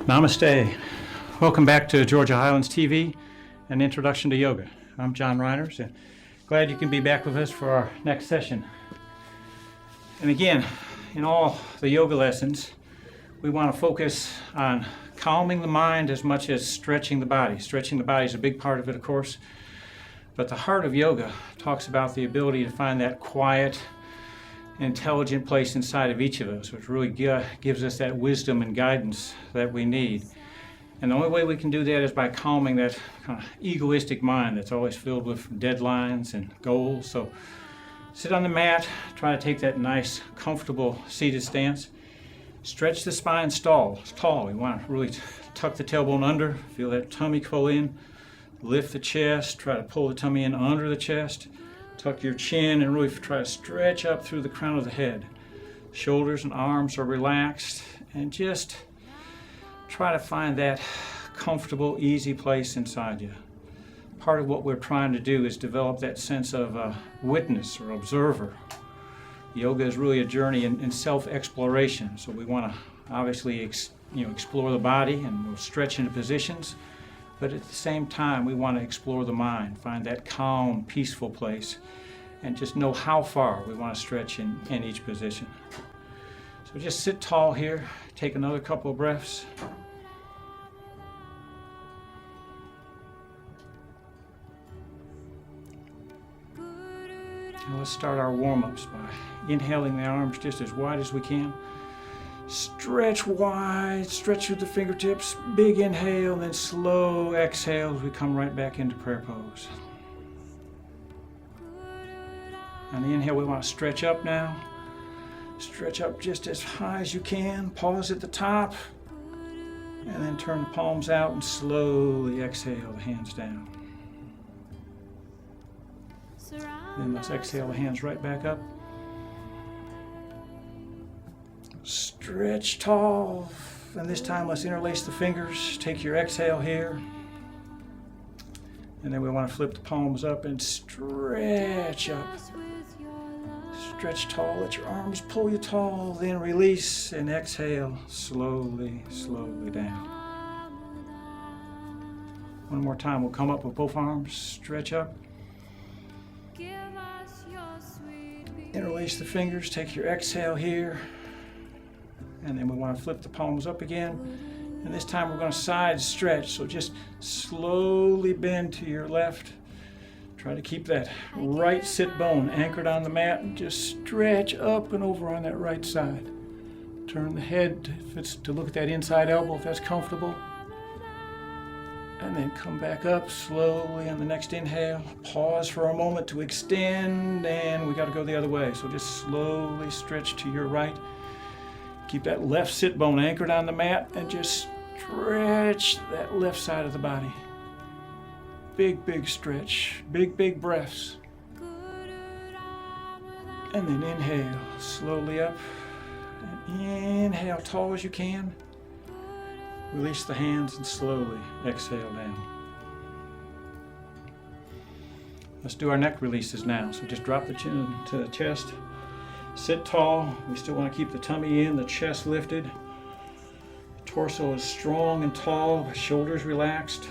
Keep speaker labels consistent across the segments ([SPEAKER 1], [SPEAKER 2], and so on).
[SPEAKER 1] Namaste. Welcome back to Georgia Highlands TV, an introduction to yoga. I'm John Reiners, and glad you can be back with us for our next session. And again, in all the yoga lessons, we want to focus on calming the mind as much as stretching the body. Stretching the body is a big part of it, of course, but the heart of yoga talks about the ability to find that quiet, intelligent place inside of each of us, which really gives us that wisdom and guidance that we need. And the only way we can do that is by calming that kind of egoistic mind that's always filled with deadlines and goals. So sit on the mat, try to take that nice, comfortable seated stance. Stretch the spine tall. We want to really tuck the tailbone under, feel that tummy pull in, lift the chest, try to pull the tummy in under the chest. Tuck your chin and really try to stretch up through the crown of the head. Shoulders and arms are relaxed, and just try to find that comfortable, easy place inside you. Part of what we're trying to do is develop that sense of witness or observer. Yoga is really a journey in self-exploration, so we want to obviously explore the body, and we'll stretch into positions. But at the same time, we want to explore the mind, find that calm, peaceful place, and just know how far we want to stretch in each position. So just sit tall here, take another couple of breaths. And let's start our warm-ups by inhaling the arms just as wide as we can. Stretch wide, stretch through the fingertips, big inhale, and then slow exhale as we come right back into prayer pose. On the inhale, we want to stretch up now. Stretch up just as high as you can. Pause at the top, and then turn the palms out and slowly exhale the hands down. Then let's exhale the hands right back up. Stretch tall, and this time let's interlace the fingers. Take your exhale here, and then we want to flip the palms up and stretch up. Stretch tall, let your arms pull you tall, then release and exhale slowly, slowly down. One more time, we'll come up with both arms, stretch up. Interlace the fingers, take your exhale here. And then we want to flip the palms up again. And this time we're going to side stretch. So just slowly bend to your left. Try to keep that right sit bone anchored on the mat and just stretch up and over on that right side. Turn the head if it's to look at that inside elbow if that's comfortable. And then come back up slowly on the next inhale. Pause for a moment to extend, and we got to go the other way. So just slowly stretch to your right. Keep that left sit bone anchored on the mat and just stretch that left side of the body. Big, big stretch, big breaths. And then inhale slowly up. And inhale tall as you can. Release the hands and slowly exhale down. Let's do our neck releases now. So just drop the chin to the chest. Sit tall. We still want to keep the tummy in, the chest lifted. The torso is strong and tall, the shoulders relaxed,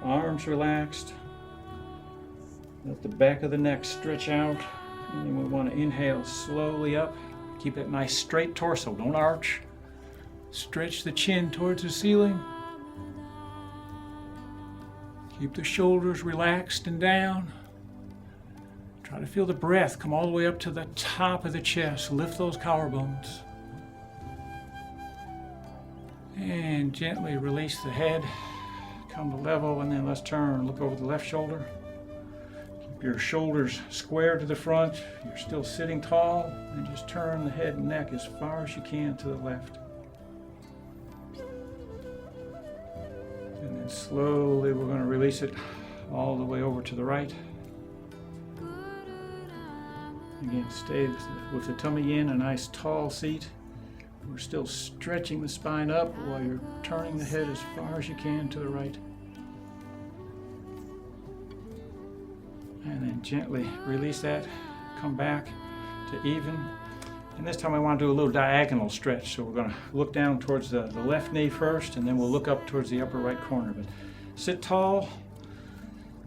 [SPEAKER 1] arms relaxed. Let the back of the neck stretch out. And then we want to inhale slowly up. Keep that nice straight torso, don't arch. Stretch the chin towards the ceiling. Keep the shoulders relaxed and down. Try to feel the breath come all the way up to the top of the chest. Lift those collarbones. And gently release the head. Come to level, and then let's turn. Look over the left shoulder. Keep your shoulders square to the front. You're still sitting tall. And just turn the head and neck as far as you can to the left. And then slowly we're going to release it all the way over to the right. Again, stay with the tummy in, a nice tall seat. We're still stretching the spine up while you're turning the head as far as you can to the right. And then gently release that. Come back to even. And this time I want to do a little diagonal stretch. So we're going to look down towards the left knee first, and then we'll look up towards the upper right corner. But sit tall,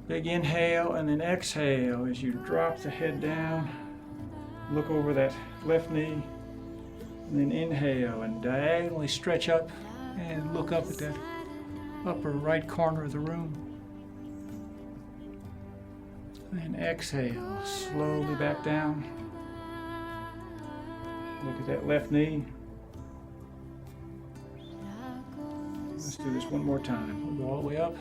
[SPEAKER 1] big inhale, and then exhale as you drop the head down. Look over that left knee, and then inhale and diagonally stretch up and look up at that upper right corner of the room. And exhale, slowly back down. Look at that left knee. Let's do this one more time. We'll go all the way up.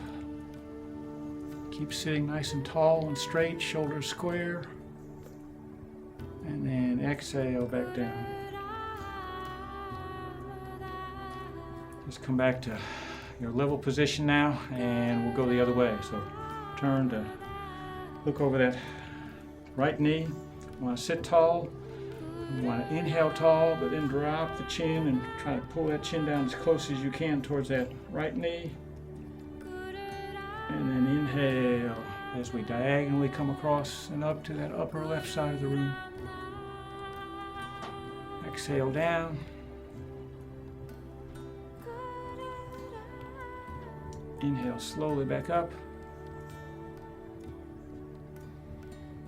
[SPEAKER 1] Keep sitting nice and tall and straight, shoulders square. And then exhale back down. Just come back to your level position now, and we'll go the other way. So turn to look over that right knee. You want to sit tall. You want to inhale tall, but then drop the chin and try to pull that chin down as close as you can towards that right knee. And then inhale as we diagonally come across and up to that upper left side of the room. Exhale down. Inhale slowly back up.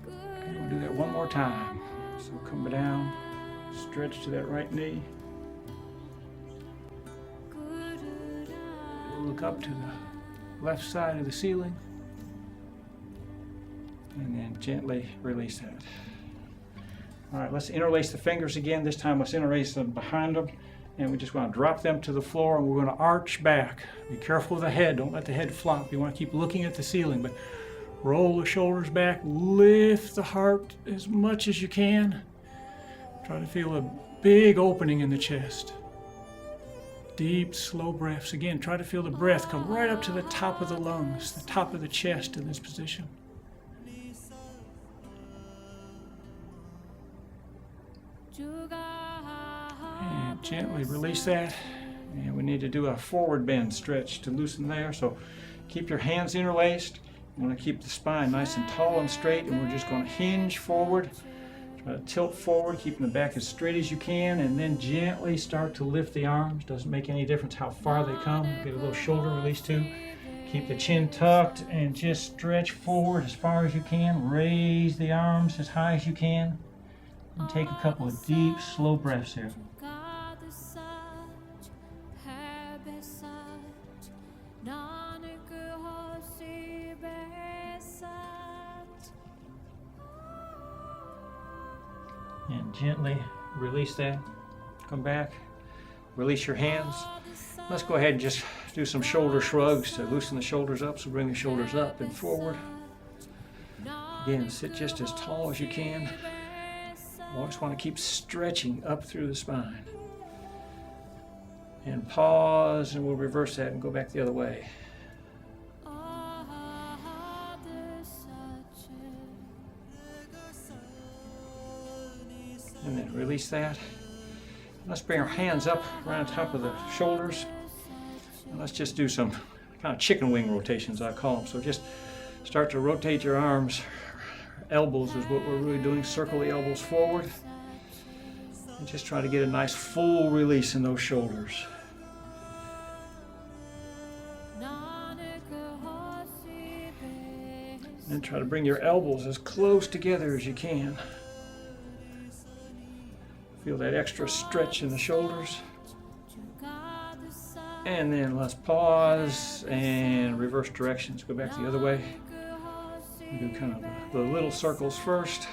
[SPEAKER 1] Okay, we'll do that one more time. So come down, stretch to that right knee. Look up to the left side of the ceiling. And then gently release that. All right, let's interlace the fingers again. This time let's interlace them behind them. And we just want to drop them to the floor, and we're going to arch back. Be careful of the head. Don't let the head flop. You want to keep looking at the ceiling, but roll the shoulders back. Lift the heart as much as you can. Try to feel a big opening in the chest. Deep, slow breaths. Again, try to feel the breath come right up to the top of the lungs, the top of the chest in this position. And gently release that. And we need to do a forward bend stretch to loosen there. So keep your hands interlaced. You want to keep the spine nice and tall and straight, and we're just going to hinge forward. Try to tilt forward, keeping the back as straight as you can, and then gently start to lift the arms. Doesn't make any difference how far they come. Get a little shoulder release too. Keep the chin tucked and just stretch forward as far as you can. Raise the arms as high as you can. And take a couple of deep, slow breaths here. And gently release that. Come back. Release your hands. Let's go ahead and just do some shoulder shrugs to loosen the shoulders up. So bring the shoulders up and forward. Again, sit just as tall as you can. Always want to keep stretching up through the spine. And pause, and we'll reverse that and go back the other way. And then release that. Let's bring our hands up around top of the shoulders. And let's just do some kind of chicken wing rotations, I call them. So just start to rotate your arms. Elbows is what we're really doing. Circle the elbows forward. And just try to get a nice full release in those shoulders. And then try to bring your elbows as close together as you can. Feel that extra stretch in the shoulders. And then let's pause and reverse directions. Go back the other way. Do kind of the little circles first.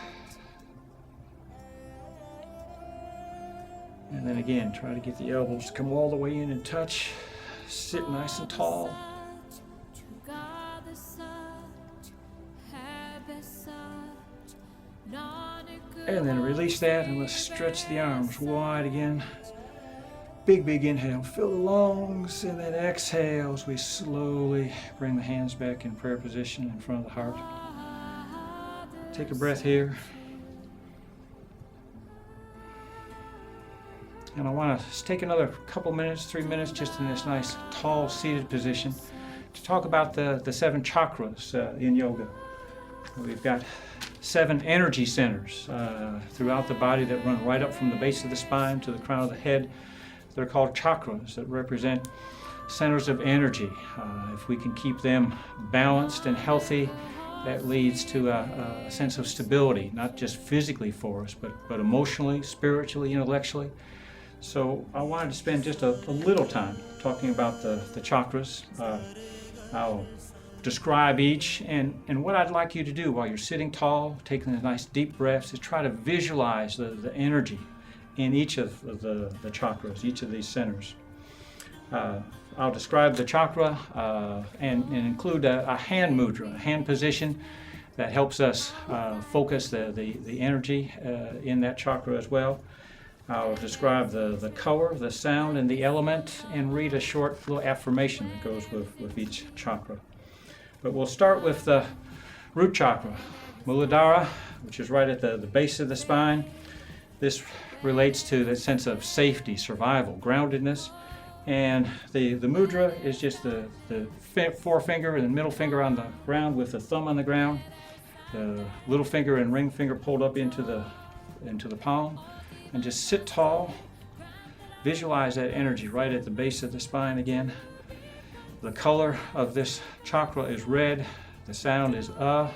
[SPEAKER 1] And then again, try to get the elbows to come all the way in and touch. Sit nice and tall. And then release that, and let's stretch the arms wide again. Big, big inhale. Fill the lungs, and then exhale as we slowly bring the hands back in prayer position in front of the heart. Take a breath here. And I want to take another couple minutes, 3 minutes, just in this nice tall seated position to talk about the 7 chakras in yoga. We've got 7 energy centers throughout the body that run right up from the base of the spine to the crown of the head. They're called chakras that represent centers of energy. If we can keep them balanced and healthy, that leads to a sense of stability, not just physically for us, but emotionally, spiritually, intellectually. So I wanted to spend just a little time talking about the chakras. I'll describe each, and what I'd like you to do while you're sitting tall, taking the nice deep breaths, is try to visualize the energy in each of the chakras, each of these centers. I'll describe the chakra and include a hand mudra, a hand position that helps us focus the energy in that chakra as well. I'll describe the color, the sound, and the element, and read a short little affirmation that goes with each chakra. But we'll start with the root chakra, Muladhara, which is right at the base of the spine. This relates to the sense of safety, survival, groundedness. And the mudra is just the forefinger and the middle finger on the ground with the thumb on the ground, the little finger and ring finger pulled up into the palm, and just sit tall. Visualize that energy right at the base of the spine again. The color of this chakra is red, the sound is the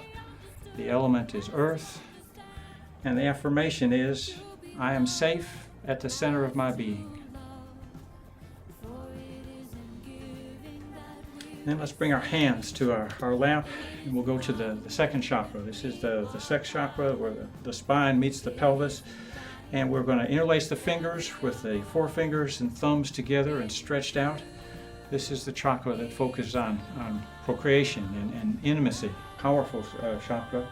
[SPEAKER 1] element is earth, and the affirmation is, I am safe at the center of my being. Then let's bring our hands to our lap, and we'll go to the second chakra. This is the sex chakra, where the spine meets the pelvis. And we're going to interlace the fingers with the forefingers and thumbs together and stretched out. This is the chakra that focuses on procreation and intimacy, powerful chakra.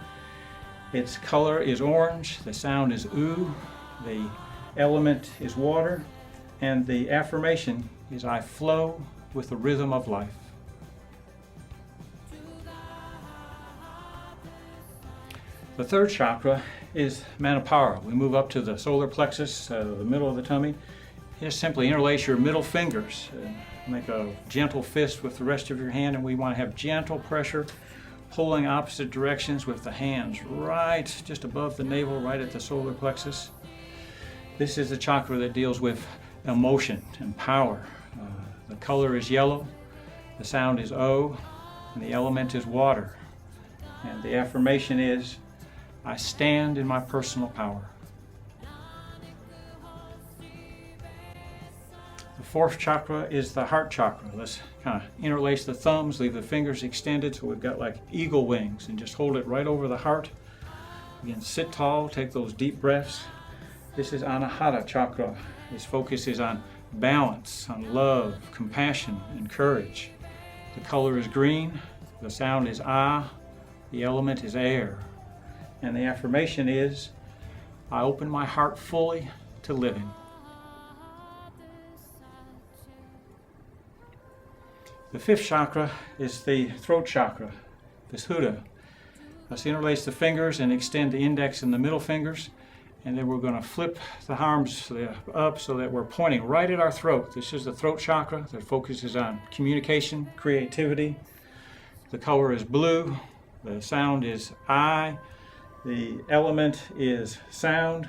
[SPEAKER 1] Its color is orange, the sound is oo, the element is water, and the affirmation is, I flow with the rhythm of life. The third chakra is Manipura. We move up to the solar plexus, the middle of the tummy. Just simply interlace your middle fingers. Make a gentle fist with the rest of your hand, and we want to have gentle pressure, pulling opposite directions with the hands right just above the navel, right at the solar plexus. This is the chakra that deals with emotion and power. The color is yellow, the sound is O, and the element is water. And the affirmation is, I stand in my personal power. The fourth chakra is the heart chakra. Let's kind of interlace the thumbs, leave the fingers extended so we've got like eagle wings, and just hold it right over the heart. Again, sit tall, take those deep breaths. This is Anahata chakra. Its focus is on balance, on love, compassion, and courage. The color is green, the sound is Ah, the element is air. And the affirmation is, I open my heart fully to living. The fifth chakra is the throat chakra, Vishuddha. Let's interlace the fingers and extend the index and the middle fingers. And then we're going to flip the arms up so that we're pointing right at our throat. This is the throat chakra that focuses on communication, creativity. The color is blue. The sound is I. The element is sound,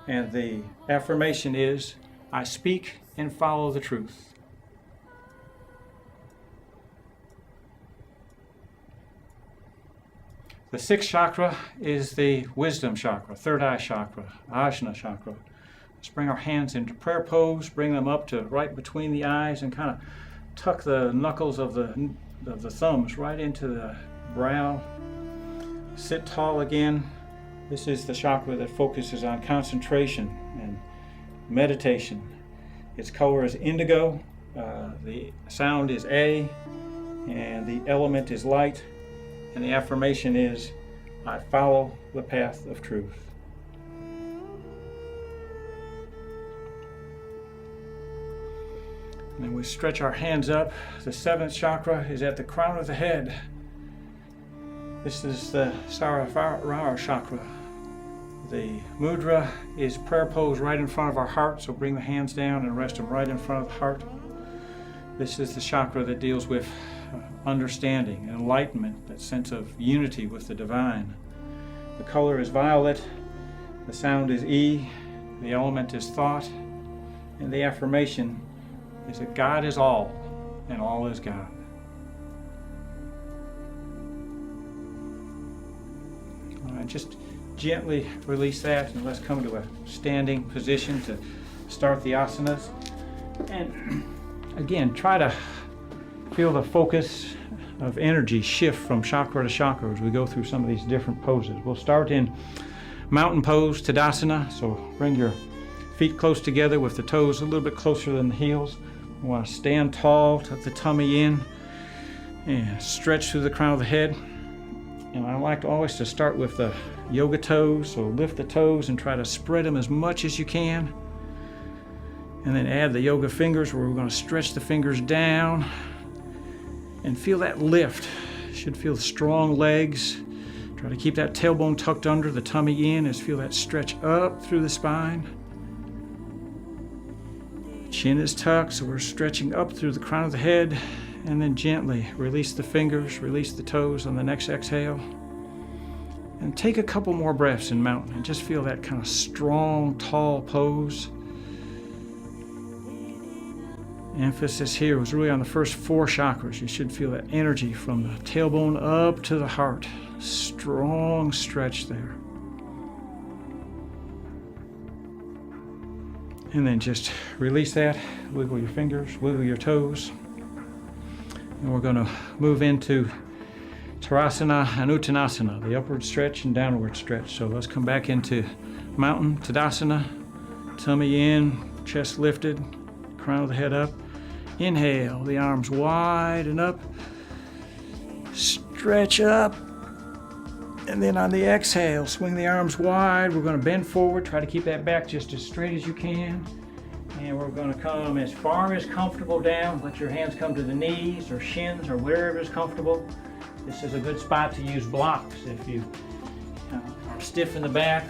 [SPEAKER 1] and the affirmation is, I speak and follow the truth. The sixth chakra is the wisdom chakra, third eye chakra, Ajna chakra. Let's bring our hands into prayer pose, bring them up to right between the eyes, and kind of tuck the knuckles of the thumbs right into the brow. Sit tall again. This is the chakra that focuses on concentration and meditation. Its color is indigo, the sound is A, and the element is light, and the affirmation is, I follow the path of truth. And then we stretch our hands up. The seventh chakra is at the crown of the head. This is the Sarasvara chakra. The mudra is prayer pose right in front of our heart, so bring the hands down and rest them right in front of the heart. This is the chakra that deals with understanding, enlightenment, that sense of unity with the divine. The color is violet. The sound is E. The element is thought. And the affirmation is that God is all and all is God. All right, just gently release that, and let's come to a standing position to start the asanas. And again, try to feel the focus of energy shift from chakra to chakra as we go through some of these different poses. We'll start in mountain pose, Tadasana. So bring your feet close together with the toes a little bit closer than the heels. We want to stand tall, tuck the tummy in, and stretch through the crown of the head. And I like always to start with the yoga toes. So lift the toes and try to spread them as much as you can. And then add the yoga fingers, where we're going to stretch the fingers down and feel that lift. You should feel strong legs. Try to keep that tailbone tucked under, the tummy in, as feel that stretch up through the spine. Chin is tucked, so we're stretching up through the crown of the head, and then gently release the fingers, release the toes on the next exhale. And take a couple more breaths in mountain and just feel that kind of strong, tall pose. Emphasis here was really on the first 4 chakras. You should feel that energy from the tailbone up to the heart. Strong stretch there. And then just release that. Wiggle your fingers, wiggle your toes. And we're going to move into Tadasana and Uttanasana, the upward stretch and downward stretch. So let's come back into mountain Tadasana. Tummy in, chest lifted, crown of the head up. Inhale, the arms wide and up. Stretch up. And then on the exhale, swing the arms wide. We're going to bend forward. Try to keep that back just as straight as you can. And we're going to come as far as comfortable down. Let your hands come to the knees or shins or wherever is comfortable. This is a good spot to use blocks. If you are stiff in the back,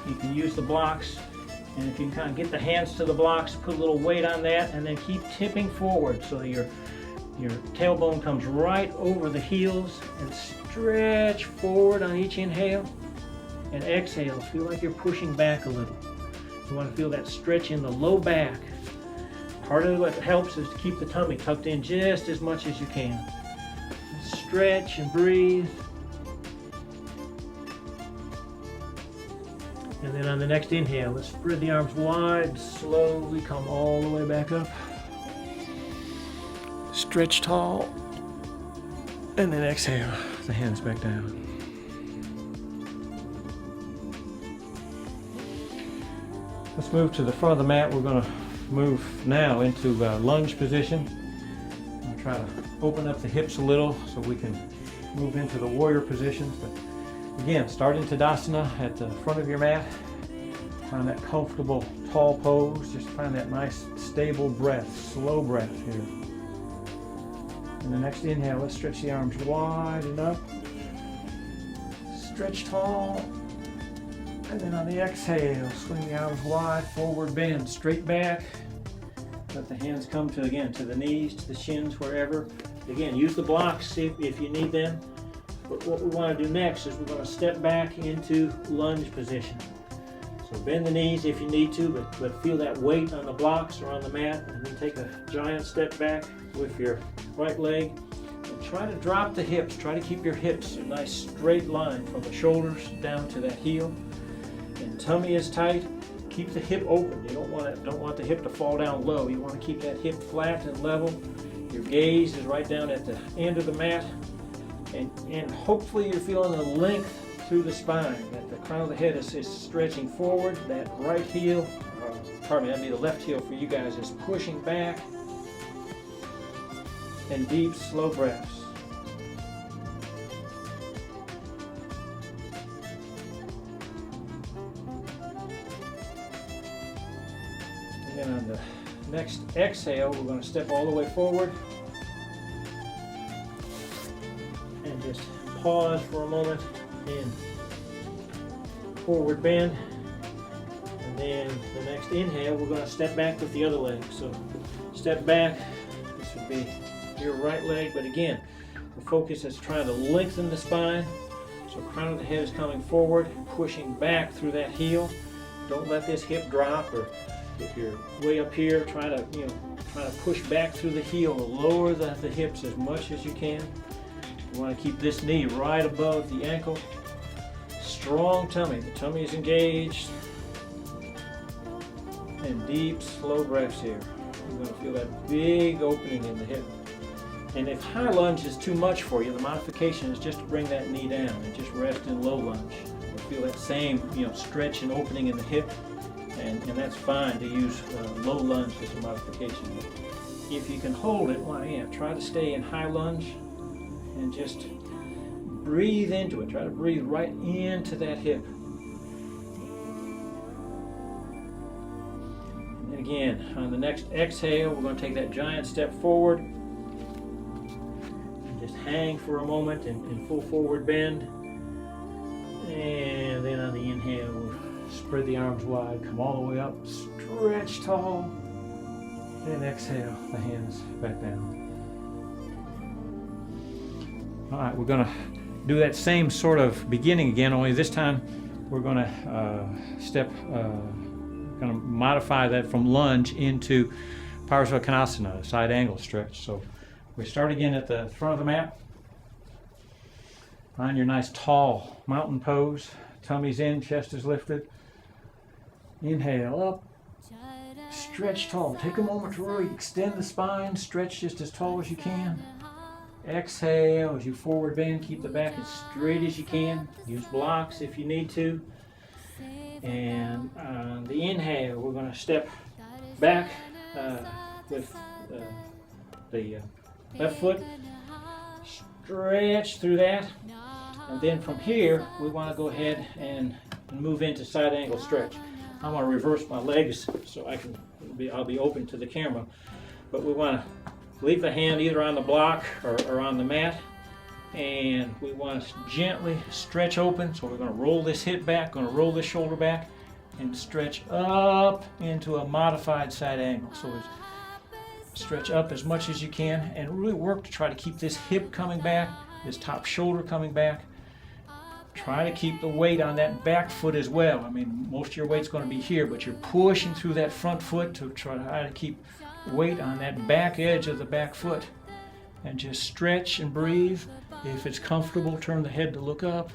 [SPEAKER 1] you can use the blocks. And if you can kind of get the hands to the blocks, put a little weight on that, and then keep tipping forward so that your tailbone comes right over the heels, and stretch forward on each inhale. And exhale, feel like you're pushing back a little. You want to feel that stretch in the low back. Part of what helps is to keep the tummy tucked in just as much as you can. Stretch and breathe. And then on the next inhale, let's spread the arms wide, slowly come all the way back up. Stretch tall. And then exhale, the hands back down. Let's move to the front of the mat. We're going to move now into lunge position. I'll try to open up the hips a little so we can move into the warrior positions. But again, start in Tadasana at the front of your mat. Find that comfortable tall pose. Just find that nice stable breath, slow breath here. And the next inhale, let's stretch the arms wide and up. Stretch tall. And then on the exhale, swing the arms wide, forward bend, straight back. Let the hands come to the knees, to the shins, wherever. Again, use the blocks if you need them. But what we want to do next is we're going to step back into lunge position. So bend the knees if you need to, but feel that weight on the blocks or on the mat, and then take a giant step back with your right leg. And try to drop the hips. Try to keep your hips a nice straight line from the shoulders down to that heel. And tummy is tight. Keep the hip open. You don't want the hip to fall down low. You want to keep that hip flat and level. Your gaze is right down at the end of the mat. And hopefully you're feeling the length through the spine, that the crown of the head is stretching forward. That right heel, that'd be the left heel for you guys, is pushing back. And deep, slow breaths. And then on the next exhale, we're going to step all the way forward. And just pause for a moment in forward bend. And then the next inhale, we're going to step back with the other leg. So step back. This would be your right leg, but again, the focus is trying to lengthen the spine, So crown of the head is coming forward, pushing back through that heel. Don't let this hip drop, or if you're way up here, try to push back through the heel, lower the hips as much as you can. You want to keep this knee right above the ankle. Strong tummy. The tummy is engaged. And deep, slow breaths here. You're going to feel that big opening in the hip. And if high lunge is too much for you, the modification is just to bring that knee down and just rest in low lunge. You'll feel that same stretch and opening in the hip, and that's fine to use low lunge as a modification. If you can hold it, try to stay in high lunge and just breathe into it. Try to breathe right into that hip. And again, on the next exhale, we're going to take that giant step forward. And just hang for a moment in full forward bend. And then on the inhale, we'll spread the arms wide, come all the way up, stretch tall. And exhale, the hands back down. All right, we're going to do that same sort of beginning again, only this time we're going to modify that from lunge into Parasvakonasana, side angle stretch. So we start again at the front of the mat. Find your nice tall mountain pose. Tummy's in, chest is lifted. Inhale up, stretch tall. Take a moment to really extend the spine, stretch just as tall as you can. Exhale as you forward bend, keep the back as straight as you can. Use blocks if you need to. And on the inhale, we're going to step back with the left foot. Stretch through that. And then from here, we want to go ahead and move into side angle stretch. I want to reverse my legs so I'll be open to the camera. But we want to leave the hand either on the block or on the mat, and we want to gently stretch open. So we're going to roll this hip back, going to roll this shoulder back, and stretch up into a modified side angle. So stretch up as much as you can, and really work to try to keep this hip coming back, this top shoulder coming back. Try to keep the weight on that back foot as well. I mean, most of your weight's going to be here, but you're pushing through that front foot to try to keep weight on that back edge of the back foot. And just stretch and breathe. If it's comfortable, turn the head to look up.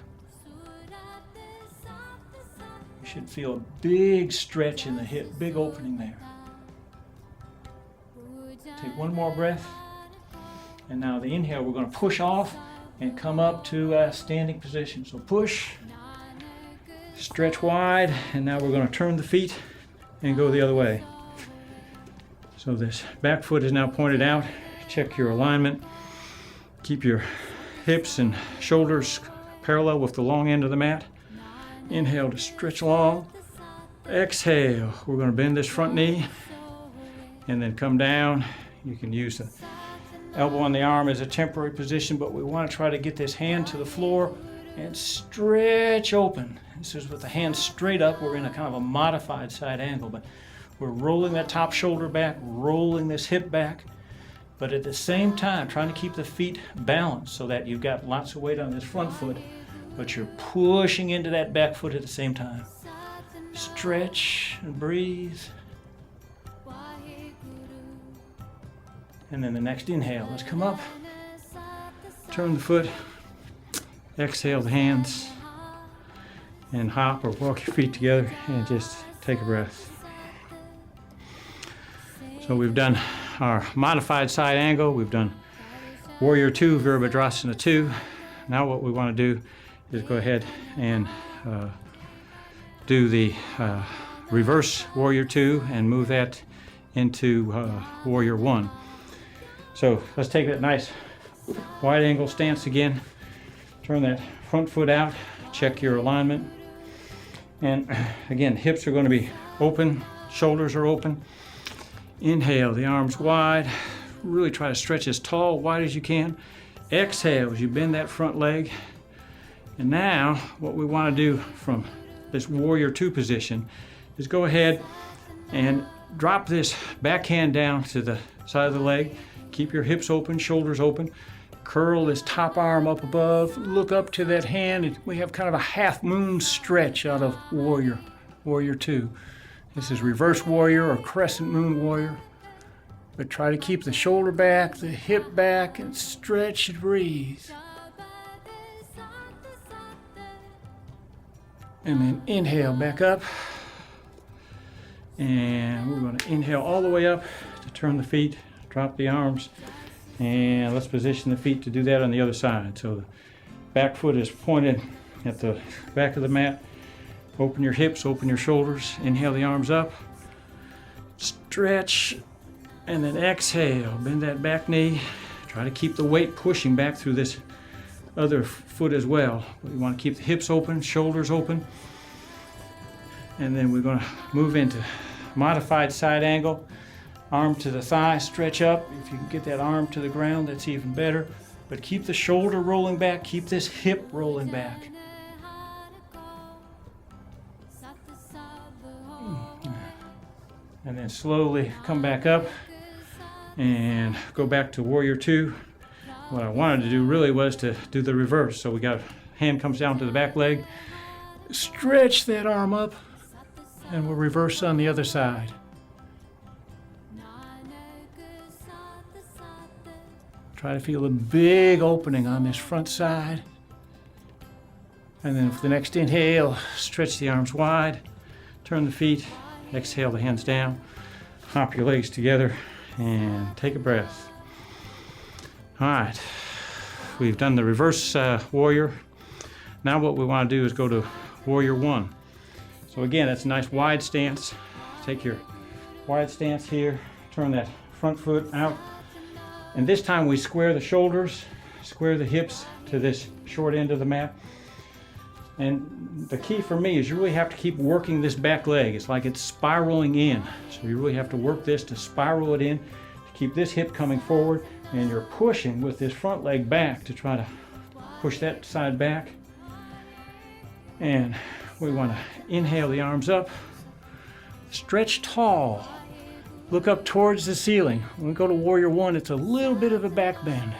[SPEAKER 1] You should feel a big stretch in the hip, big opening there. Take one more breath. And now the inhale, we're going to push off and come up to a standing position. So push, stretch wide, and now we're going to turn the feet and go the other way. So this back foot is now pointed out. Check your alignment. Keep your hips and shoulders parallel with the long end of the mat. Inhale to stretch long. Exhale, we're going to bend this front knee and then come down. You can use the elbow on the arm as a temporary position, but we want to try to get this hand to the floor and stretch open. This is with the hand straight up. We're in a kind of a modified side angle, but we're rolling that top shoulder back, rolling this hip back, but at the same time trying to keep the feet balanced so that you've got lots of weight on this front foot, but you're pushing into that back foot at the same time. Stretch and breathe. And then the next inhale, let's come up, turn the foot, exhale the hands, and hop or walk your feet together and just take a breath. So we've done our modified side angle, we've done Warrior 2, Virabhadrasana 2. Now what we want to do is go ahead and do the reverse Warrior 2 and move that into Warrior 1. So let's take that nice wide angle stance again. Turn that front foot out, check your alignment. And again, hips are going to be open, shoulders are open. Inhale, the arms wide. Really try to stretch as tall, wide as you can. Exhale as you bend that front leg. And now what we want to do from this Warrior 2 position is go ahead and drop this backhand down to the side of the leg. Keep your hips open, shoulders open. Curl this top arm up above, look up to that hand, and we have kind of a half moon stretch out of Warrior 2. This is reverse warrior or crescent moon warrior. But try to keep the shoulder back, the hip back, and stretch and breathe. And then inhale back up. And we're going to inhale all the way up to turn the feet, drop the arms, and let's position the feet to do that on the other side. So the back foot is pointed at the back of the mat. Open your hips, open your shoulders, inhale the arms up, stretch, and then exhale, bend that back knee. Try to keep the weight pushing back through this other foot as well. We want to keep the hips open, shoulders open. And then we're going to move into modified side angle. Arm to the thigh, stretch up. If you can get that arm to the ground, that's even better. But keep the shoulder rolling back, keep this hip rolling back. And then slowly come back up and go back to Warrior 2. What I wanted to do really was to do the reverse. So we got hand comes down to the back leg, stretch that arm up, and we'll reverse on the other side. Try to feel a big opening on this front side. And then for the next inhale, stretch the arms wide, turn the feet, exhale the hands down, hop your legs together, and take a breath. All right, we've done the reverse warrior. Now what we want to do is go to Warrior 1. So again, that's a nice wide stance. Take your wide stance here, turn that front foot out. And this time we square the shoulders, square the hips to this short end of the mat. And the key for me is you really have to keep working this back leg. It's like it's spiraling in. So you really have to work this to spiral it in, to keep this hip coming forward, and you're pushing with this front leg back to try to push that side back. And we want to inhale the arms up, stretch tall, look up towards the ceiling. When we go to Warrior 1, it's a little bit of a back bend.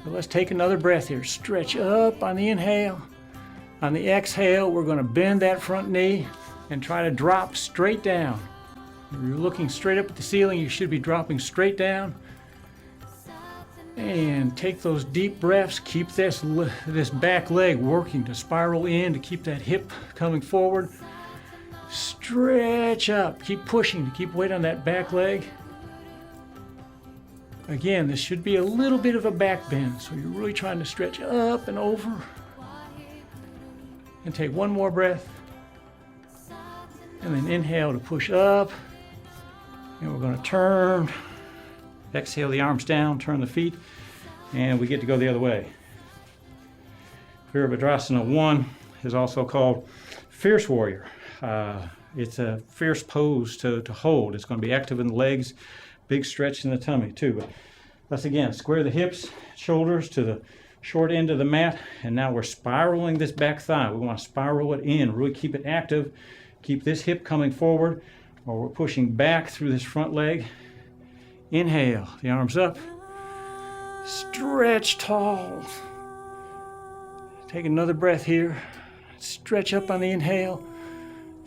[SPEAKER 1] So let's take another breath here. Stretch up on the inhale. On the exhale, we're going to bend that front knee and try to drop straight down. If you're looking straight up at the ceiling, you should be dropping straight down. And take those deep breaths. Keep this back leg working to spiral in, to keep that hip coming forward. Stretch up. Keep pushing to keep weight on that back leg. Again, this should be a little bit of a back bend, so you're really trying to stretch up and over. And take one more breath. And then inhale to push up. And we're going to turn. Exhale the arms down, turn the feet, and we get to go the other way. Virabhadrasana 1 is also called Fierce Warrior. It's a fierce pose to hold. It's going to be active in the legs, big stretch in the tummy too. But let's again square the hips, shoulders to the short end of the mat, and now we're spiraling this back thigh. We want to spiral it in, really keep it active, keep this hip coming forward, while we're pushing back through this front leg. Inhale, the arms up, stretch tall. Take another breath here, stretch up on the inhale.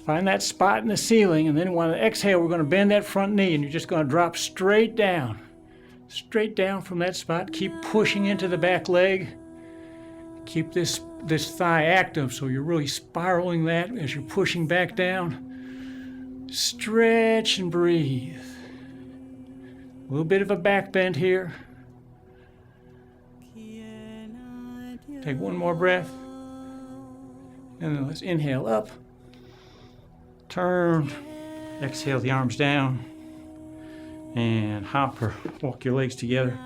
[SPEAKER 1] Find that spot in the ceiling, and then on the exhale, we're going to bend that front knee, and you're just going to drop straight down from that spot. Keep pushing into the back leg. Keep this thigh active, so you're really spiraling that as you're pushing back down. Stretch and breathe. A little bit of a back bend here. Take one more breath. And then let's inhale up. Turn. Exhale the arms down. And hop or walk your legs together.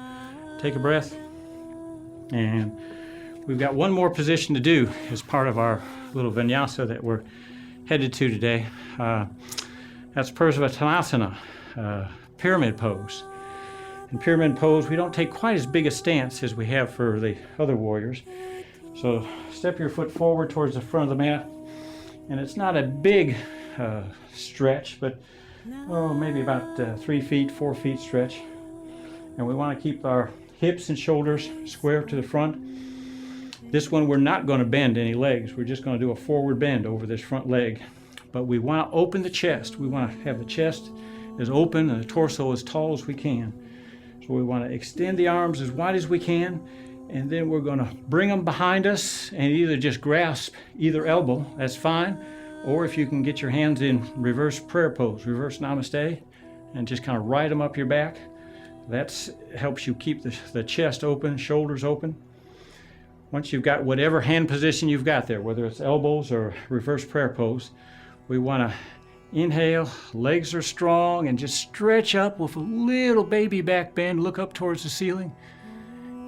[SPEAKER 1] Take a breath. And we've got one more position to do as part of our little vinyasa that we're headed to today. That's Parsvattanasana, pyramid pose. In pyramid pose, we don't take quite as big a stance as we have for the other warriors. So step your foot forward towards the front of the mat. And it's not a big stretch, but maybe about 3 feet, 4 feet stretch. And we want to keep our hips and shoulders square to the front. This one we're not going to bend any legs. We're just going to do a forward bend over this front leg. But we want to open the chest. We want to have the chest as open and the torso as tall as we can. So we want to extend the arms as wide as we can, and then we're going to bring them behind us and either just grasp either elbow, that's fine, or if you can get your hands in reverse prayer pose, reverse namaste, and just kind of ride them up your back. That helps you keep the chest open, shoulders open. Once you've got whatever hand position you've got there, whether it's elbows or reverse prayer pose, we want to inhale, legs are strong, and just stretch up with a little baby back bend, look up towards the ceiling.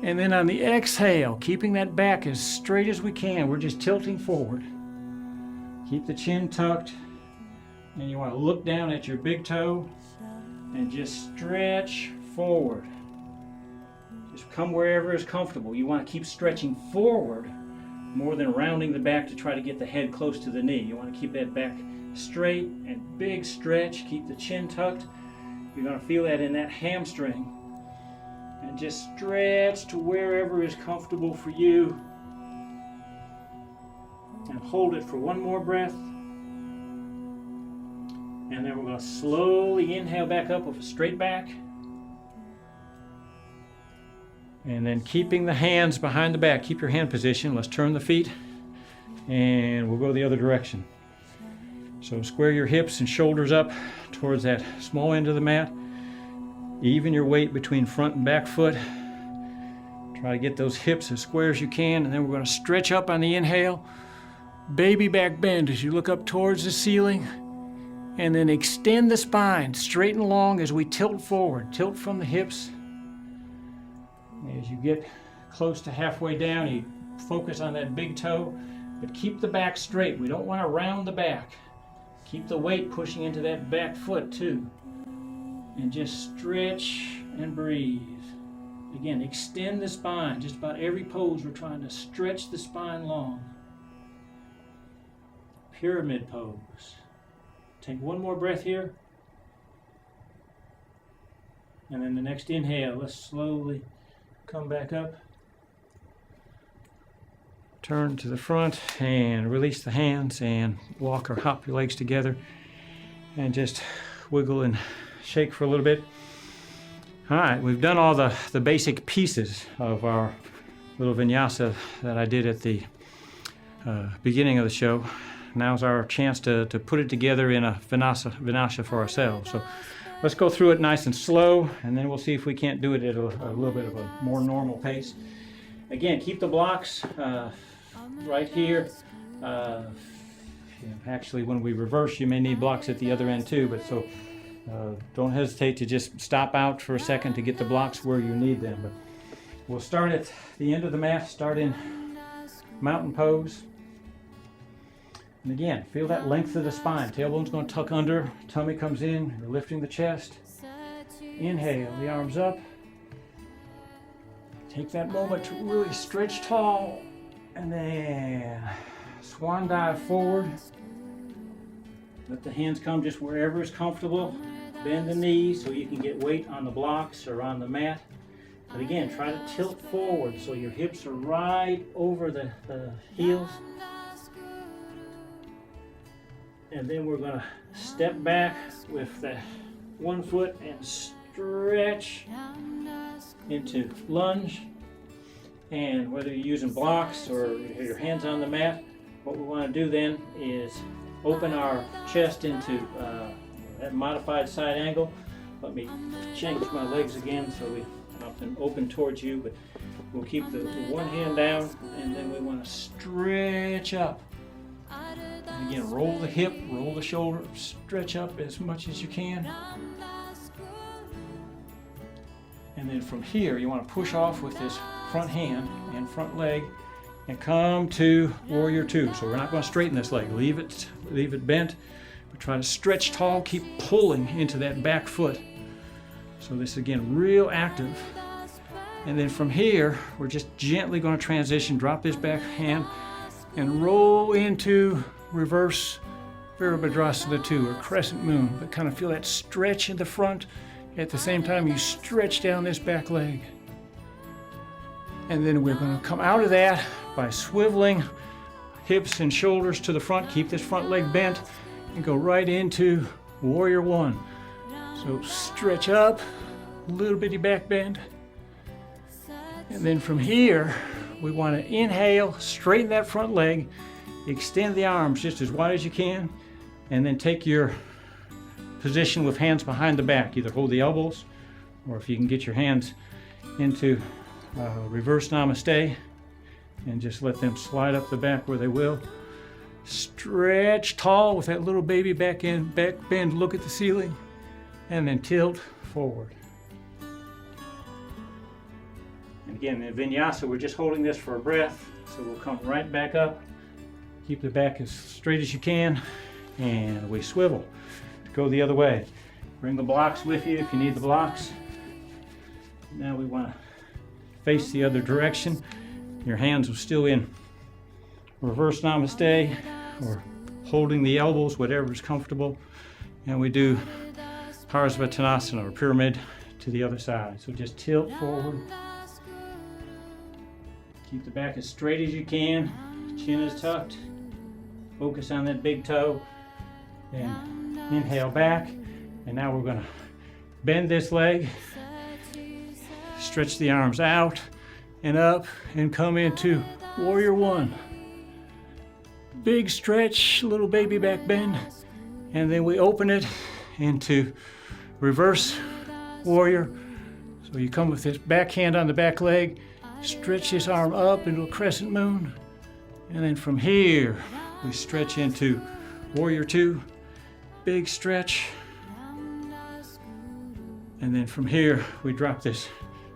[SPEAKER 1] And then on the exhale, keeping that back as straight as we can, we're just tilting forward. Keep the chin tucked, and you want to look down at your big toe and just stretch forward. Just come wherever is comfortable. You want to keep stretching forward more than rounding the back to try to get the head close to the knee. You want to keep that back straight and big stretch. Keep the chin tucked. You're going to feel that in that hamstring. And just stretch to wherever is comfortable for you. And hold it for one more breath. And then we're going to slowly inhale back up with a straight back. And then keeping the hands behind the back, keep your hand position. Let's turn the feet and we'll go the other direction. So square your hips and shoulders up towards that small end of the mat. Even your weight between front and back foot. Try to get those hips as square as you can, and then we're going to stretch up on the inhale. Baby back bend as you look up towards the ceiling, and then extend the spine straight and long as we tilt forward. Tilt from the hips. As you get close to halfway down, you focus on that big toe, but keep the back straight. We don't want to round the back. Keep the weight pushing into that back foot too. And just stretch and breathe. Again, extend the spine. Just about every pose we're trying to stretch the spine long. Pyramid pose. Take one more breath here. And then the next inhale, let's slowly come back up. Turn to the front and release the hands and walk or hop your legs together and just wiggle and shake for a little bit. All right, we've done all the basic pieces of our little vinyasa that I did at the beginning of the show. Now's our chance to put it together in a vinyasa for ourselves. So let's go through it nice and slow, and then we'll see if we can't do it at a little bit of a more normal pace. Again, keep the blocks right here. Actually, when we reverse, you may need blocks at the other end too, but so don't hesitate to just stop out for a second to get the blocks where you need them. But we'll start at the end of the mat, start in mountain pose. And again, feel that length of the spine. Tailbone's going to tuck under, tummy comes in, you're lifting the chest. Inhale, the arms up. Take that moment to really stretch tall, and then swan dive forward. Let the hands come just wherever is comfortable. Bend the knees so you can get weight on the blocks or on the mat. But again, try to tilt forward so your hips are right over the heels. And then we're going to step back with the one foot and stretch into lunge. And whether you're using blocks or your hands on the mat, what we want to do then is open our chest into that modified side angle. Let me change my legs again so we often open towards you, but we'll keep the one hand down, and then we want to stretch up. And again, roll the hip, roll the shoulder, stretch up as much as you can. And then from here, you want to push off with this front hand and front leg and come to warrior two. So we're not going to straighten this leg. Leave it bent. But try to stretch tall, keep pulling into that back foot. So this again, real active. And then from here, we're just gently going to transition, drop this back hand and roll into reverse Virabhadrasana 2 or crescent moon. But kind of feel that stretch in the front. At the same time, you stretch down this back leg. And then we're going to come out of that by swiveling hips and shoulders to the front. Keep this front leg bent and go right into warrior one. So stretch up, little bitty back bend. And then from here, we want to inhale, straighten that front leg, extend the arms just as wide as you can, and then take your position with hands behind the back. Either hold the elbows, or if you can get your hands into reverse namaste, and just let them slide up the back where they will. Stretch tall with that little baby back bend, look at the ceiling, and then tilt forward. And again, in vinyasa, we're just holding this for a breath, so we'll come right back up. Keep the back as straight as you can, and we swivel to go the other way. Bring the blocks with you if you need the blocks. Now we want to face the other direction. Your hands are still in reverse namaste or holding the elbows, whatever is comfortable. And we do Parsvattanasana or pyramid to the other side. So just tilt forward. Keep the back as straight as you can. Chin is tucked. Focus on that big toe. And inhale back. And now we're going to bend this leg. Stretch the arms out and up and come into warrior one. Big stretch, little baby back bend, and then we open it into reverse warrior. So you come with this back hand on the back leg, stretch this arm up into a crescent moon, and then from here we stretch into warrior two. Big stretch, and then from here we drop this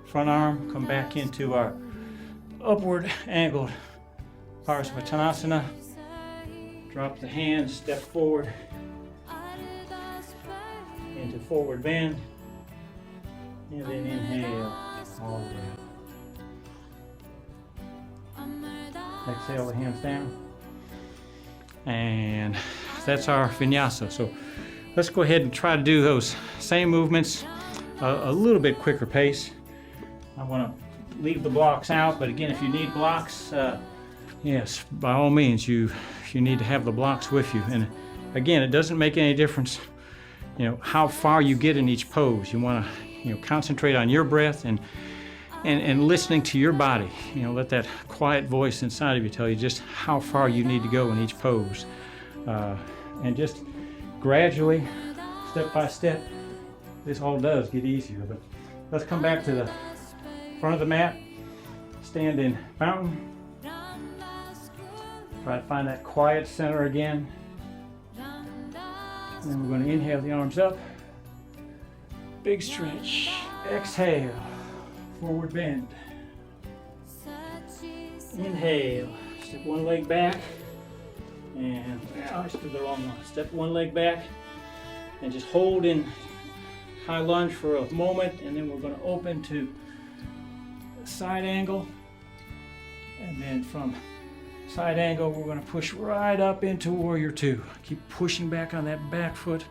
[SPEAKER 1] front arm, come back into our upward angled Parsvattanasana. Drop the hands, step forward into forward bend, and then inhale all the way up. Exhale the hands down. And that's our vinyasa. So let's go ahead and try to do those same movements a little bit quicker pace. I want to leave the blocks out, but again, if you need blocks, yes, by all means, you need to have the blocks with you. And again, it doesn't make any difference, how far you get in each pose. You want to, concentrate on your breath and listening to your body. Let that quiet voice inside of you tell you just how far you need to go in each pose, and just gradually, step by step, this all does get easier. But let's come back to the front of the mat, stand in fountain, try to find that quiet center again, and then we're going to inhale the arms up, big stretch, exhale, forward bend, inhale, step one leg back, and I just did the wrong one, step one leg back, and just hold in high lunge for a moment, and then we're going to open to side angle, and then from side angle we're going to push right up into warrior two. Keep pushing back on that back foot.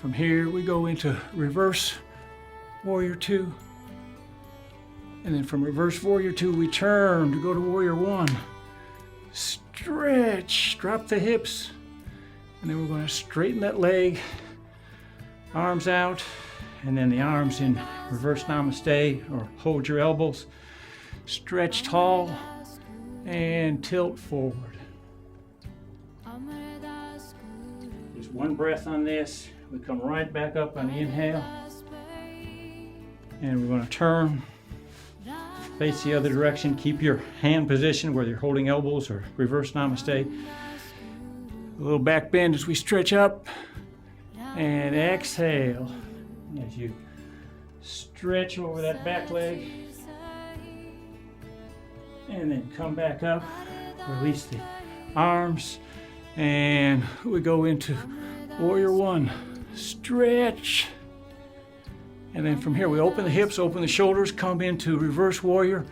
[SPEAKER 1] From here we go into reverse warrior two, and then from reverse warrior two we turn to go to warrior one. Stretch, drop the hips, and then we're going to straighten that leg, arms out, and then the arms in reverse namaste, or hold your elbows, stretch tall, and tilt forward. Just one breath on this. We come right back up on the inhale, and we're going to turn, face the other direction. Keep your hand position whether you're holding elbows or reverse namaste. A little back bend as we stretch up, and exhale as you stretch over that back leg, and then come back up, release the arms, and we go into warrior one. Stretch, and then from here we open the hips, open the shoulders, come into reverse warrior,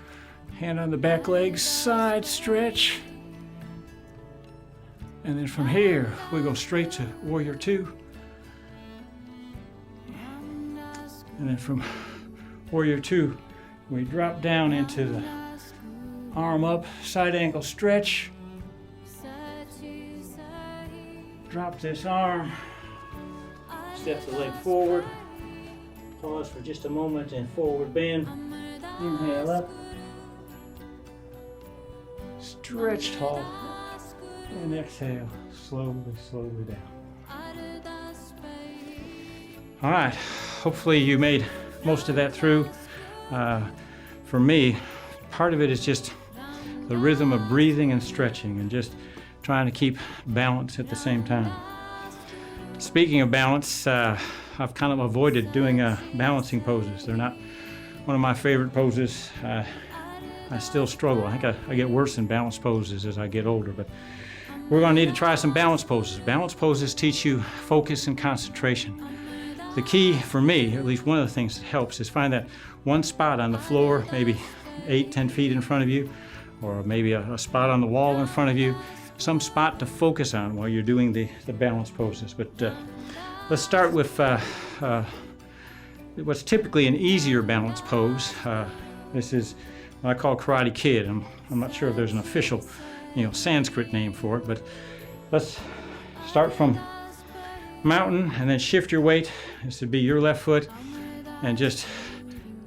[SPEAKER 1] hand on the back leg, side stretch, and then from here we go straight to warrior two. And then from warrior two, We drop down into the arm up, side ankle stretch. Drop this arm, step the leg forward, pause for just a moment and forward bend. Inhale up, stretch tall, and exhale, slowly, slowly down. All right, hopefully you made most of that through. For me, part of it is just the rhythm of breathing and stretching and just trying to keep balance at the same time. Speaking of balance, I've kind of avoided doing balancing poses. They're not one of my favorite poses. I still struggle. I think I get worse in balance poses as I get older, but we're going to need to try some balance poses. Balance poses teach you focus and concentration. The key for me, at least one of the things that helps, is find that one spot on the floor, maybe 8-10 feet in front of you, or maybe a spot on the wall in front of you, some spot to focus on while you're doing the balance poses. But let's start with what's typically an easier balance pose. This is what I call Karate Kid. I'm not sure if there's an official, Sanskrit name for it, but let's start from mountain and then shift your weight. This would be your left foot, and just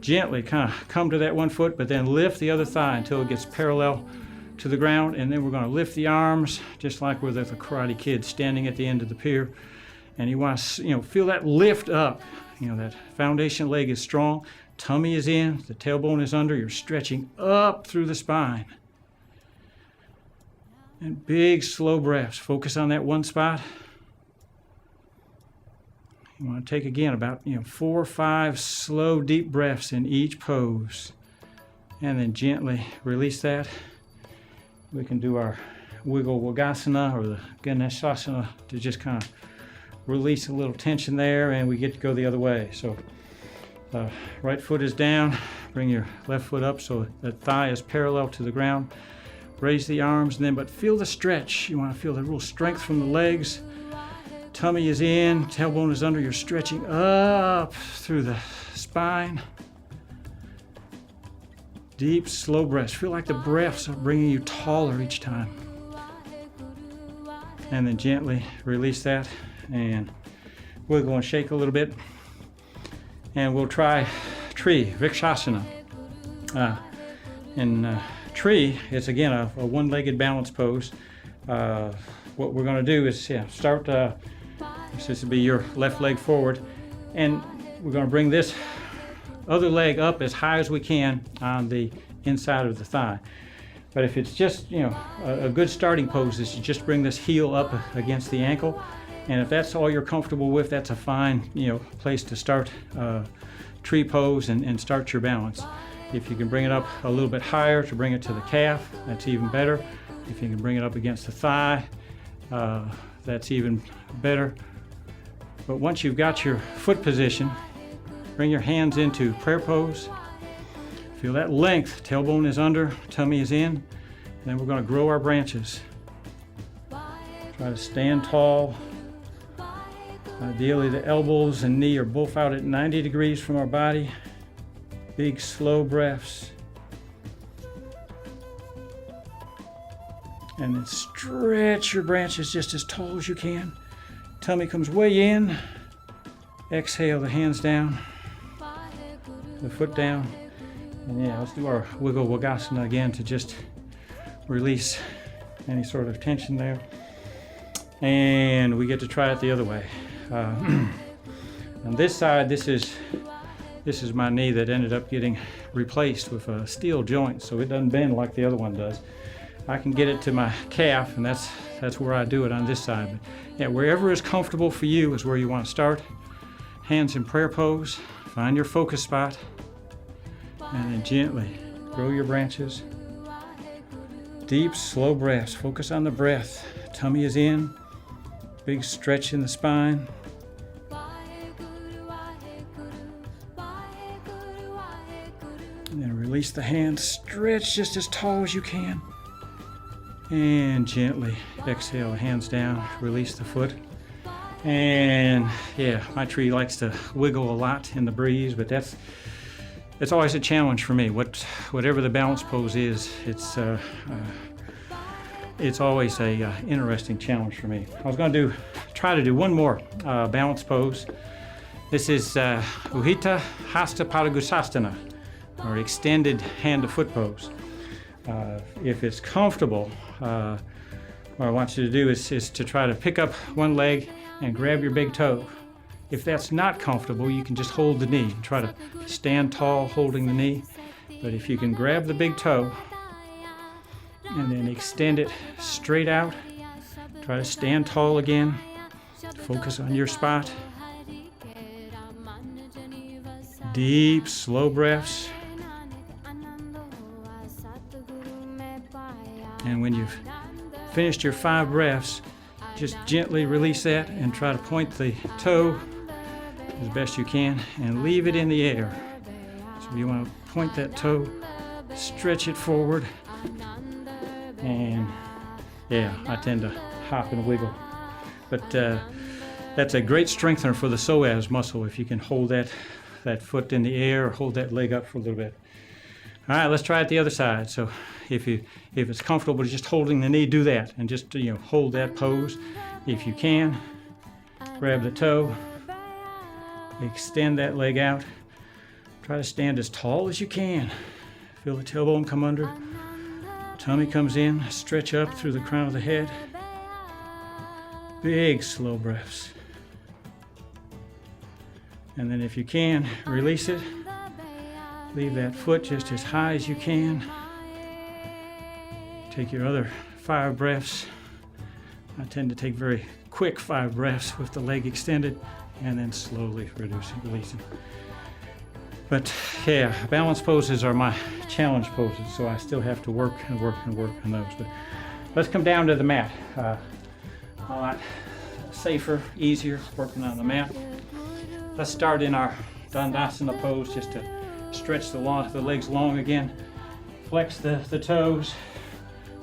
[SPEAKER 1] gently kind of come to that one foot, but then lift the other thigh until it gets parallel to the ground, and then we're going to lift the arms just like with the Karate Kid standing at the end of the pier. And you want to feel that lift up. That foundation leg is strong, tummy is in, the tailbone is under, you're stretching up through the spine. And big slow breaths. Focus on that one spot. You want to take again about 4 or 5 slow deep breaths in each pose, and then gently release that. We can do our wiggle wagasana or the ganeshasana to just kind of release a little tension there, and we get to go the other way. So right foot is down, bring your left foot up so that thigh is parallel to the ground. Raise the arms, and then but feel the stretch. You want to feel the real strength from the legs. Tummy is in, tailbone is under, you're stretching up through the spine. Deep, slow breaths. Feel like the breaths are bringing you taller each time. And then gently release that and wiggle and shake a little bit. And we'll try tree, Vrikshasana. In tree, it's again a one-legged balance pose. What we're going to do is start, this will be your left leg forward, and we're going to bring this other leg up as high as we can on the inside of the thigh. But if it's just, a good starting pose is to just bring this heel up against the ankle. And if that's all you're comfortable with, that's a fine, place to start tree pose and start your balance. If you can bring it up a little bit higher to bring it to the calf, that's even better. If you can bring it up against the thigh, that's even better. But once you've got your foot position, bring your hands into prayer pose. Feel that length. Tailbone is under, tummy is in. And then we're going to grow our branches. Try to stand tall. Ideally, the elbows and knee are both out at 90 degrees from our body. Big, slow breaths. And then stretch your branches just as tall as you can. Tummy comes way in. Exhale, the hands down, the foot down. And let's do our wiggle wagasana again to just release any sort of tension there. And we get to try it the other way. On this side, this is my knee that ended up getting replaced with a steel joint, so it doesn't bend like the other one does. I can get it to my calf, and that's where I do it on this side. But wherever is comfortable for you is where you want to start. Hands in prayer pose. Find your focus spot, and then gently grow your branches. Deep, slow breaths. Focus on the breath. Tummy is in. Big stretch in the spine. And then release the hands. Stretch just as tall as you can. And gently exhale, hands down. Release the foot. And my tree likes to wiggle a lot in the breeze, but that's it's always a challenge for me. Whatever the balance pose is, it's always a interesting challenge for me. I was going to try to do one more balance pose. This is Hatha Hasta Padagusasana, or extended hand to foot pose. If it's comfortable, what I want you to do is to try to pick up one leg and grab your big toe. If that's not comfortable, you can just hold the knee and try to stand tall holding the knee. But if you can grab the big toe and then extend it straight out, try to stand tall again, focus on your spot. Deep, slow breaths. And when you've finished your 5 breaths, just gently release that and try to point the toe as best you can and leave it in the air. So you want to point that toe, stretch it forward, and yeah, I tend to hop and wiggle. But that's a great strengthener for the psoas muscle if you can hold that foot in the air or hold that leg up for a little bit. All right, let's try it the other side. So if it's comfortable just holding the knee, do that and just hold that pose. If you can, grab the toe, extend that leg out. Try to stand as tall as you can. Feel the tailbone come under, tummy comes in, stretch up through the crown of the head. Big slow breaths. And then if you can, release it. Leave that foot just as high as you can. Take your other 5 breaths. I tend to take very quick 5 breaths with the leg extended and then slowly releasing. But yeah, balance poses are my challenge poses, so I still have to work on those. But let's come down to the mat. A lot safer, easier working on the mat. Let's start in our Dandasana pose, just to stretch the legs long again. Flex the toes,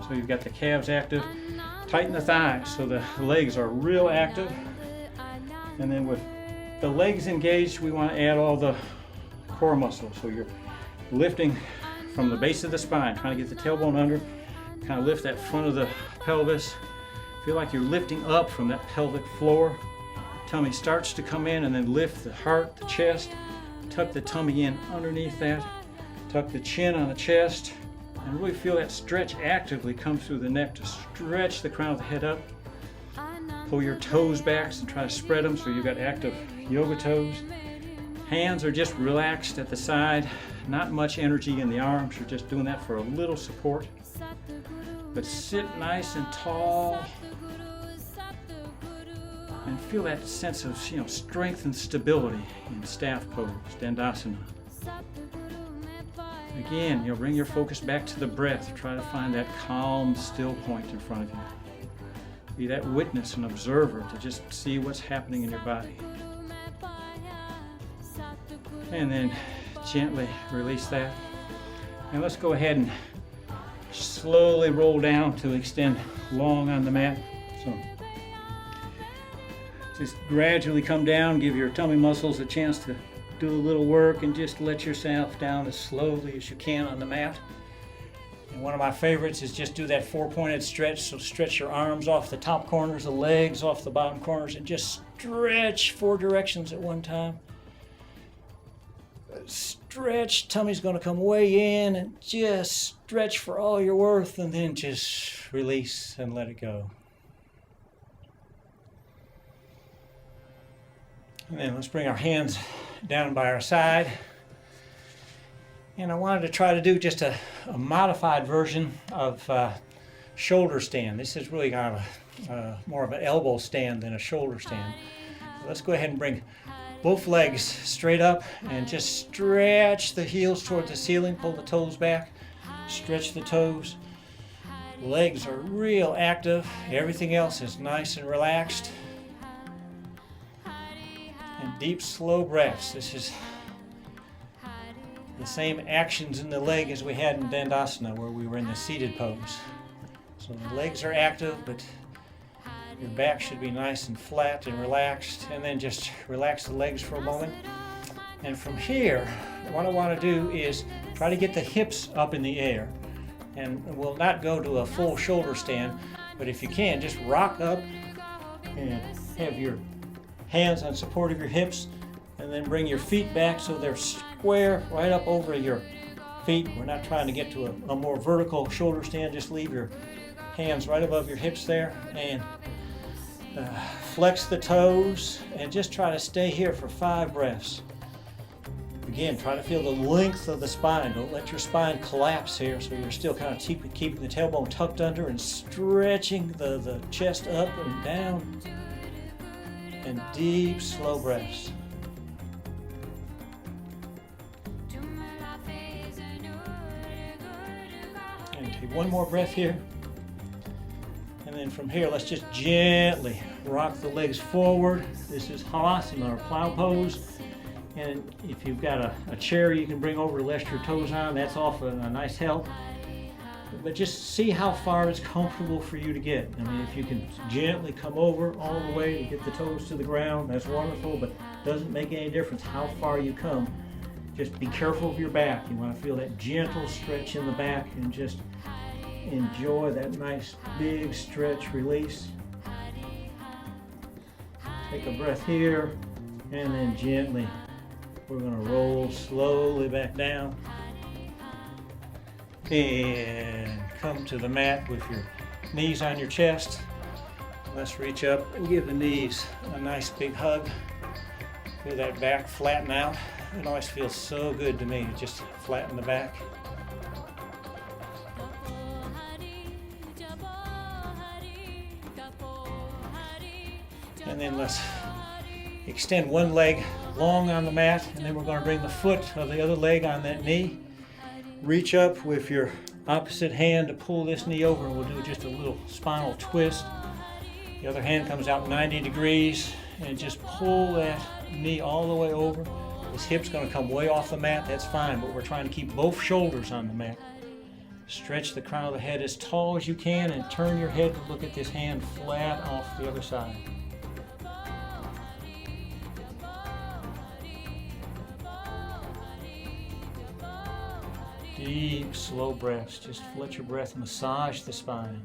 [SPEAKER 1] so you've got the calves active. Tighten the thighs so the legs are real active. And then with the legs engaged, we want to add all the core muscles. So you're lifting from the base of the spine, trying to get the tailbone under, kind of lift that front of the pelvis. Feel like you're lifting up from that pelvic floor. Tummy starts to come in, and then lift the heart, the chest. Tuck the tummy in underneath that. Tuck the chin on the chest. And really feel that stretch actively come through the neck to stretch the crown of the head up. Pull your toes back and try to spread them so you've got active yoga toes. Hands are just relaxed at the side. Not much energy in the arms. You're just doing that for a little support. But sit nice and tall. And feel that sense of strength and stability in staff pose, Dandasana. Again, bring your focus back to the breath. Try to find that calm, still point in front of you. Be that witness and observer to just see what's happening in your body. And then gently release that. And let's go ahead and slowly roll down to extend long on the mat. So just gradually come down, give your tummy muscles a chance to do a little work, and just let yourself down as slowly as you can on the mat. And one of my favorites is just do that 4-pointed stretch. So stretch your arms off the top corners, the legs off the bottom corners, and just stretch 4 directions at one time. Stretch, tummy's going to come way in, and just stretch for all you're worth, and then just release and let it go. And then let's bring our hands down by our side. And I wanted to try to do just a modified version of shoulder stand. This is really kind of more of an elbow stand than a shoulder stand. So let's go ahead and bring both legs straight up and just stretch the heels toward the ceiling. Pull the toes back, stretch the toes. Legs are real active. Everything else is nice and relaxed. And deep, slow breaths. This is the same actions in the leg as we had in Dandasana, where we were in the seated pose. So the legs are active, but your back should be nice and flat and relaxed. And then just relax the legs for a moment. And from here, what I want to do is try to get the hips up in the air. And we'll not go to a full shoulder stand, but if you can, just rock up and have your hands on support of your hips, and then bring your feet back so they're square right up over your feet. We're not trying to get to a more vertical shoulder stand. Just leave your hands right above your hips there, and flex the toes, and just try to stay here for 5 breaths. Again, try to feel the length of the spine. Don't let your spine collapse here, so you're still kind of keeping the tailbone tucked under and stretching the chest up and down. And deep, slow breaths. And take one more breath here. And then from here, let's just gently rock the legs forward. This is Halasana, or plow pose. And if you've got a chair you can bring over to rest your toes on, that's often a nice help. But just see how far it's comfortable for you to get. I mean, if you can gently come over all the way to get the toes to the ground, that's wonderful, but it doesn't make any difference how far you come. Just be careful of your back. You want to feel that gentle stretch in the back, and just enjoy that nice big stretch release. Take a breath here, and then gently we're going to roll slowly back down. And come to the mat with your knees on your chest. Let's reach up and give the knees a nice big hug. Feel that back flatten out. It always feels so good to me to just flatten the back. And then let's extend one leg long on the mat, and then we're going to bring the foot of the other leg on that knee. Reach up with your opposite hand to pull this knee over, and we'll do just a little spinal twist. The other hand comes out 90 degrees, and just pull that knee all the way over. This hip's going to come way off the mat, that's fine, but we're trying to keep both shoulders on the mat. Stretch the crown of the head as tall as you can, and turn your head to look at this hand flat off the other side. Deep, slow breaths. Just let your breath massage the spine.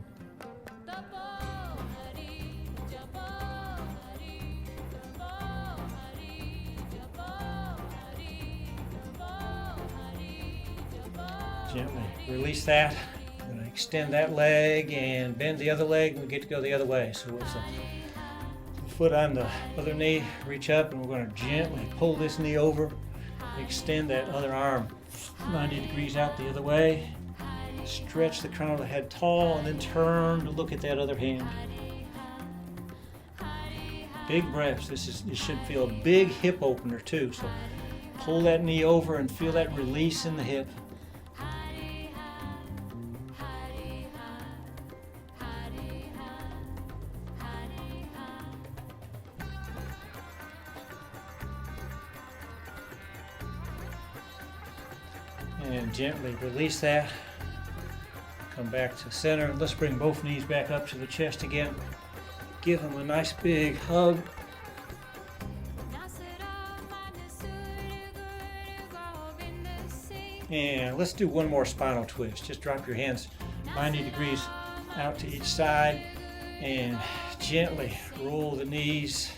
[SPEAKER 1] Gently release that. I'm going to extend that leg and bend the other leg, and we get to go the other way. So with the foot on the other knee, reach up, and we're going to gently pull this knee over. Extend that other arm 90 degrees out the other way. Stretch the crown of the head tall, and then turn to look at that other hand. Big breaths. This should feel a big hip opener too. So pull that knee over and feel that release in the hip. And gently release that. Come back to center. Let's bring both knees back up to the chest again. Give them a nice big hug. And let's do one more spinal twist. Just drop your hands 90 degrees out to each side, and gently roll the knees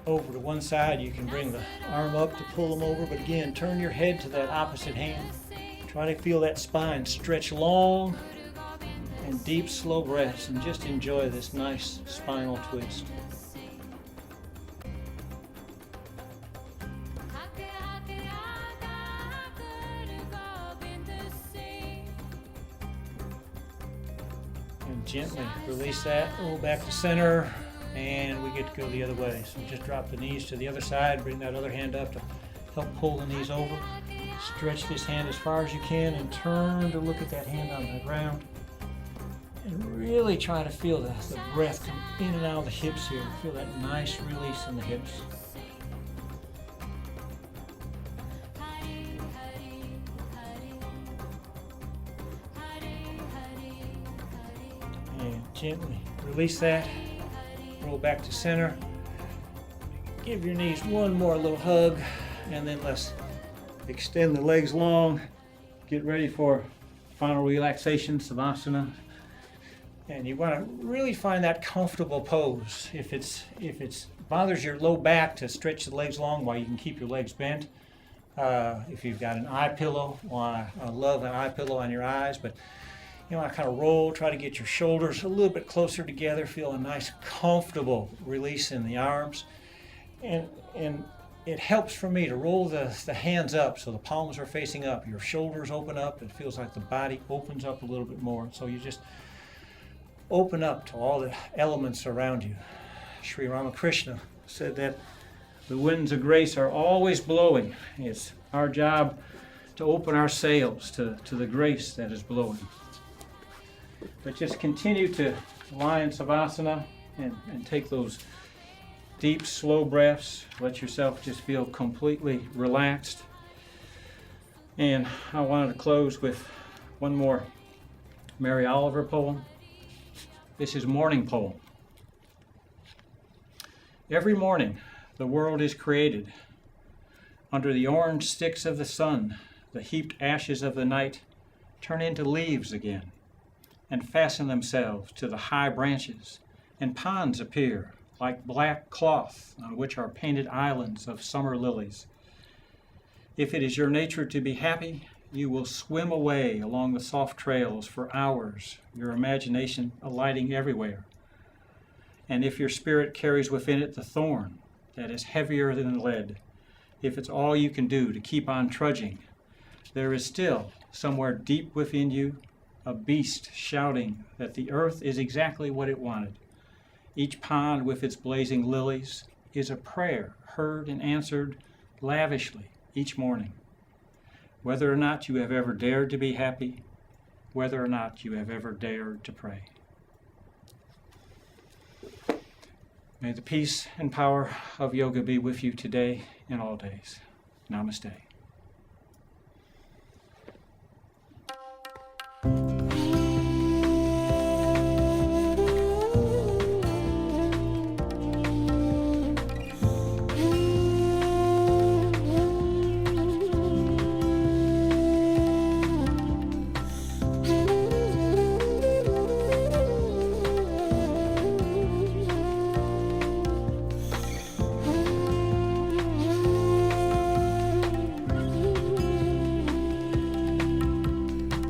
[SPEAKER 1] over to one side. You can bring the arm up to pull them over, but again, turn your head to that opposite hand. Try to feel that spine stretch long, and deep, slow breaths, and just enjoy this nice spinal twist. And gently release that, roll back to center, and we get to go the other way. So just drop the knees to the other side, bring that other hand up to help pull the knees over. Stretch this hand as far as you can, and turn to look at that hand on the ground. And really try to feel the breath come in and out of the hips here. Feel that nice release in the hips. And gently release that. Roll back to center. Give your knees one more little hug, and then let's Extend the legs long. Get ready for final relaxation, Savasana. And you want to really find that comfortable pose. If it's bothers your low back to stretch the legs long while you can keep your legs bent. If you've got an eye pillow, well, I love an eye pillow on your eyes, but you want to kind of roll, try to get your shoulders a little bit closer together, feel a nice comfortable release in the arms. And it helps for me to roll the hands up so the palms are facing up, your shoulders open up, it feels like the body opens up a little bit more. So you just open up to all the elements around you. Sri Ramakrishna said that the winds of grace are always blowing. It's our job to open our sails to the grace that is blowing. But just continue to lie in Savasana and take those deep, slow breaths. Let yourself just feel completely relaxed. And I wanted to close with one more Mary Oliver poem. This is Morning Poem. Every morning, the world is created. Under the orange sticks of the sun, the heaped ashes of the night turn into leaves again and fasten themselves to the high branches, and ponds appear like black cloth on which are painted islands of summer lilies. If it is your nature to be happy, you will swim away along the soft trails for hours, your imagination alighting everywhere. And if your spirit carries within it the thorn that is heavier than lead, if it's all you can do to keep on trudging, there is still, somewhere deep within you, a beast shouting that the earth is exactly what it wanted. Each pond with its blazing lilies is a prayer heard and answered lavishly each morning. Whether or not you have ever dared to be happy, whether or not you have ever dared to pray. May the peace and power of yoga be with you today and all days. Namaste.